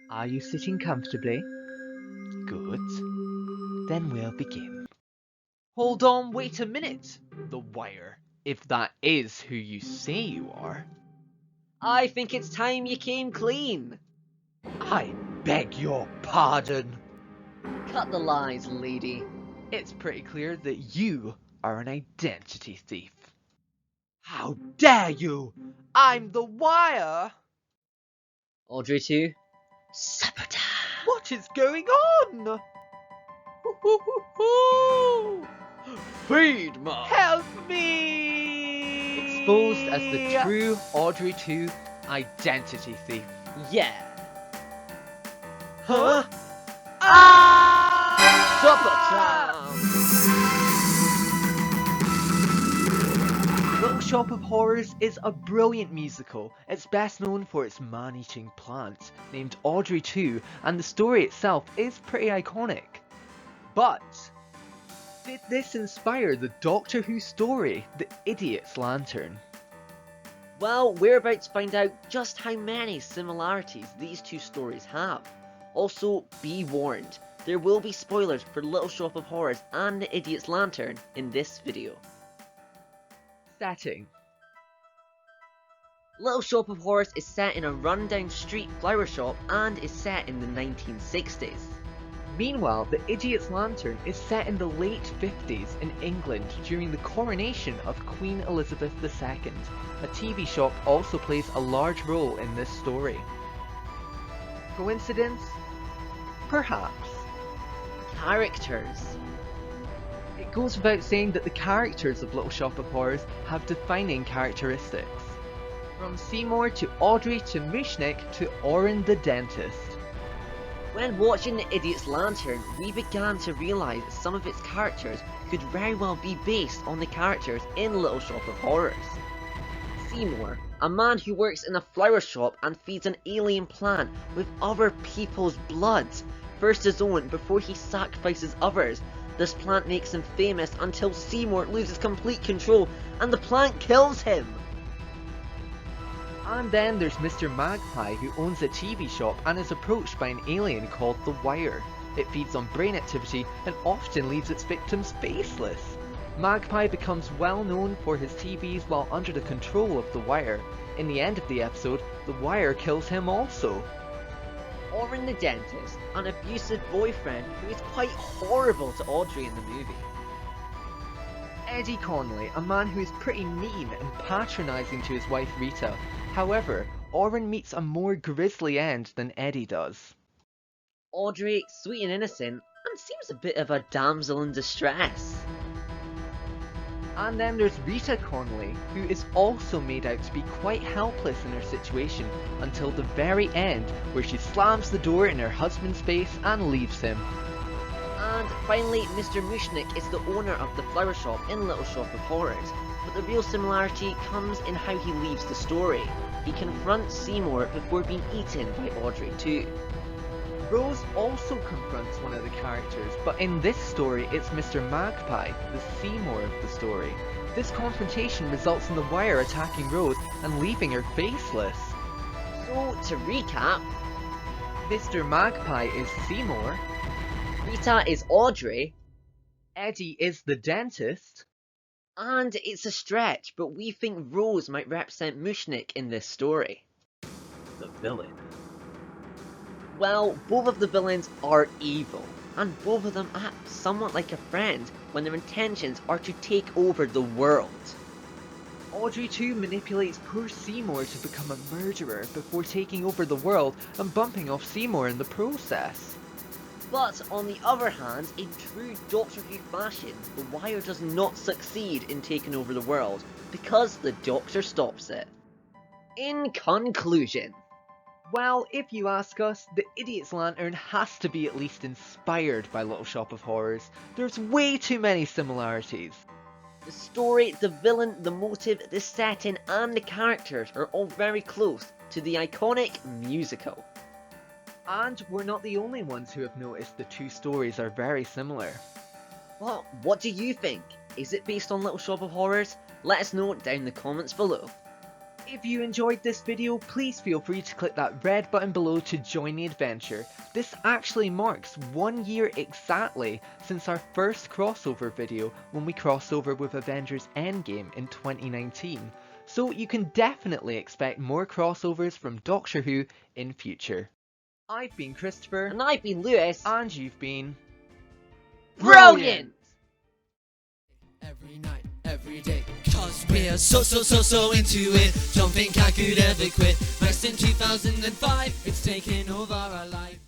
Are you sitting comfortably? Good. Then we'll begin. Hold on, wait a minute, The Wire, if that is who you say you are. I think it's time you came clean. I beg your pardon. Cut the lies, lady. It's pretty clear that you are an identity thief. How dare you! I'm The Wire! Audrey 2. Sabotage. What is going on? Feed me. Help me! Exposed as the true Audrey 2 identity thief. Yeah. Huh? Little Shop of Horrors is a brilliant musical. It's best known for its man-eating plant, named Audrey 2, and the story itself is pretty iconic. But did this inspire the Doctor Who story, The Idiot's Lantern? Well, we're about to find out just how many similarities these two stories have. Also, be warned, there will be spoilers for Little Shop of Horrors and The Idiot's Lantern in this video. Setting. Little Shop of Horrors is set in a rundown street flower shop and is set in the 1960s. Meanwhile, The Idiot's Lantern is set in the late 50s in England during the coronation of Queen Elizabeth II. A TV shop also plays a large role in this story. Coincidence? Perhaps. Characters. It goes without saying that the characters of Little Shop of Horrors have defining characteristics. From Seymour to Audrey to Mushnik to Oren the dentist. When watching The Idiot's Lantern, we began to realise that some of its characters could very well be based on the characters in Little Shop of Horrors. Seymour, a man who works in a flower shop and feeds an alien plant with other people's blood, first his own before he sacrifices others. This plant makes him famous until Seymour loses complete control and the plant kills him. And then there's Mr. Magpie, who owns a TV shop and is approached by an alien called The Wire. It feeds on brain activity and often leaves its victims faceless. Magpie becomes well known for his TVs while under the control of The Wire. In the end of the episode, The Wire kills him also. Oren the dentist, an abusive boyfriend who is quite horrible to Audrey in the movie. Eddie Connolly, a man who is pretty mean and patronising to his wife Rita. However, Oren meets a more grisly end than Eddie does. Audrey, sweet and innocent, and seems a bit of a damsel in distress. And then there's Rita Connolly, who is also made out to be quite helpless in her situation until the very end, where she slams the door in her husband's face and leaves him. And finally, Mr. Mushnik is the owner of the flower shop in Little Shop of Horrors, but the real similarity comes in how he leaves the story. He confronts Seymour before being eaten by Audrey too. Rose also confronts one of the characters, but in this story it's Mr. Magpie, the Seymour of the story. This confrontation results in The Wire attacking Rose and leaving her faceless. So, to recap, Mr. Magpie is Seymour, Rita is Audrey, Eddie is the dentist, and it's a stretch, but we think Rose might represent Mushnik in this story. the villain. Well, both of the villains are evil, and both of them act somewhat like a friend when their intentions are to take over the world. Audrey too manipulates poor Seymour to become a murderer before taking over the world and bumping off Seymour in the process. But on the other hand, in true Doctor Who fashion, The Wire does not succeed in taking over the world because the Doctor stops it. In conclusion, Well, if you ask us, The Idiot's Lantern has to be at least inspired by Little Shop of Horrors. There's way too many similarities. the story, the villain, the motive, the setting, and the characters are all very close to the iconic musical. And we're not the only ones who have noticed the two stories are very similar. Well, what do you think? Is it based on Little Shop of Horrors? Let us know down in the comments below. If you enjoyed this video, please feel free to click that red button below to join the adventure. This actually marks 1 year exactly since our first crossover video when we crossed over with Avengers Endgame in 2019. So you can definitely expect more crossovers from Doctor Who in future. I've been Christopher. And I've been Lewis. And you've been... Brilliant! Every night, every day, cause we're so into it. Don't think I could ever quit. Next in 2005, it's taking over our life.